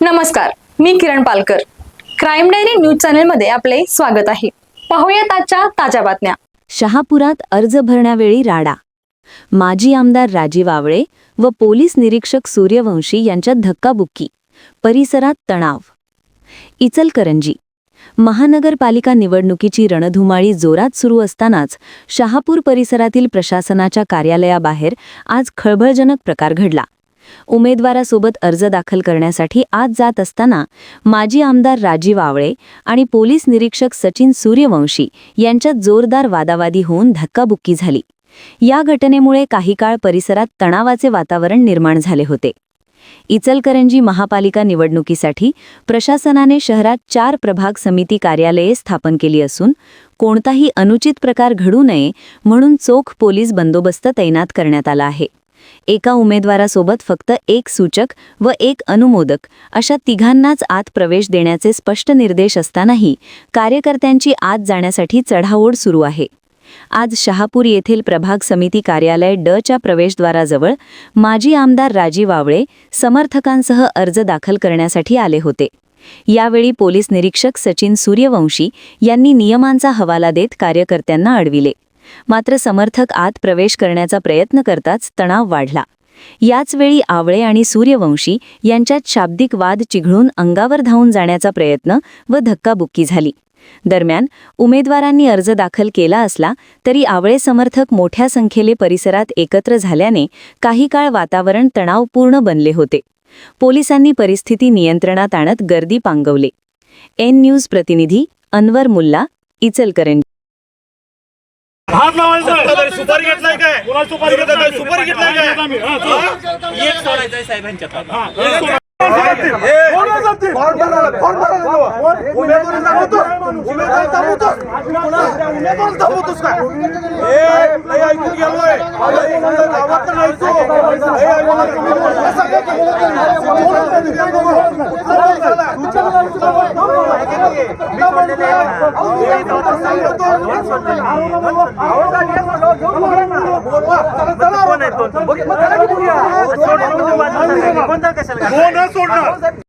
नमस्कार, मी Kiran Palkar. Crime diary news channel मध्ये आपले स्वागत आहे. पाहूयात आजच्या ताज्या बातम्या. शहापुरात अर्ज भरण्यावेळी राडा. माजी आमदार राजीव आवळे व पोलीस निरीक्षक सूर्यवंशी यांच्यात धक्काबुक्की. परिसरात तणाव. इचलकरंजी. महानगरपालिका निवडणुकीची रणधुमाळी जोरात सुरू असतानाच शहापूर परिसरातील प्रशासनाच्या कार्यालयाबाहेर आज खळबळजनक प्रकार घडला. उमेदवारासोबत अर्ज दाखल करण्यासाठी आज जात असताना माजी आमदार राजीव आवळे आणि पोलीस निरीक्षक सचिन सूर्यवंशी यांच्यात जोरदार वादावादी होऊन धक्काबुक्की झाली. या घटनेमुळे काही काळ परिसरात तणावाचे वातावरण निर्माण झाले होते. इचलकरंजी महापालिका निवडणुकीसाठी प्रशासनाने शहरात 4 प्रभाग समिती कार्यालये स्थापन केली असून कोणताही अनुचित प्रकार घडू नये म्हणून चोख पोलीस बंदोबस्त तैनात करण्यात आला आहे. एका उमेदवारासोबत फक्त एक सूचक व एक अनुमोदक अशा तिघांनाच आत प्रवेश देण्याचे स्पष्ट निर्देश असतानाही कार्यकर्त्यांची आत जाण्यासाठी चढाओढ सुरू आहे. आज शहापूर येथील प्रभाग समिती कार्यालय ड च्या प्रवेशद्वाराजवळ माजी आमदार राजीव आवळे समर्थकांसह अर्ज दाखल करण्यासाठी आले होते. यावेळी पोलीस निरीक्षक सचिन सूर्यवंशी यांनी नियमांचा हवाला देत कार्यकर्त्यांना अडविले. मात्र समर्थक आत प्रवेश करण्याचा प्रयत्न करताच तणाव वाढला. याचवेळी आवळे आणि सूर्यवंशी यांच्यात शाब्दिक वाद चिघळून अंगावर धावून जाण्याचा प्रयत्न व धक्काबुक्की झाली. दरम्यान उमेदवारांनी अर्ज दाखल केला असला तरी आवळे समर्थक मोठ्या संख्येने परिसरात एकत्र झाल्याने काही काळ वातावरण तणावपूर्ण बनले होते. पोलिसांनी परिस्थिती नियंत्रणात आणत गर्दी पांगवली. एन न्यूज प्रतिनिधी अनवर मुल्ला, इचलकरंजी. हात लावायचा सुपारी घेतलाय काय? कोणाला सुपारी घेतलाय? सुपारी घेतलाय काय? एक सोडायचंय साहेबांच्या ताब्यात.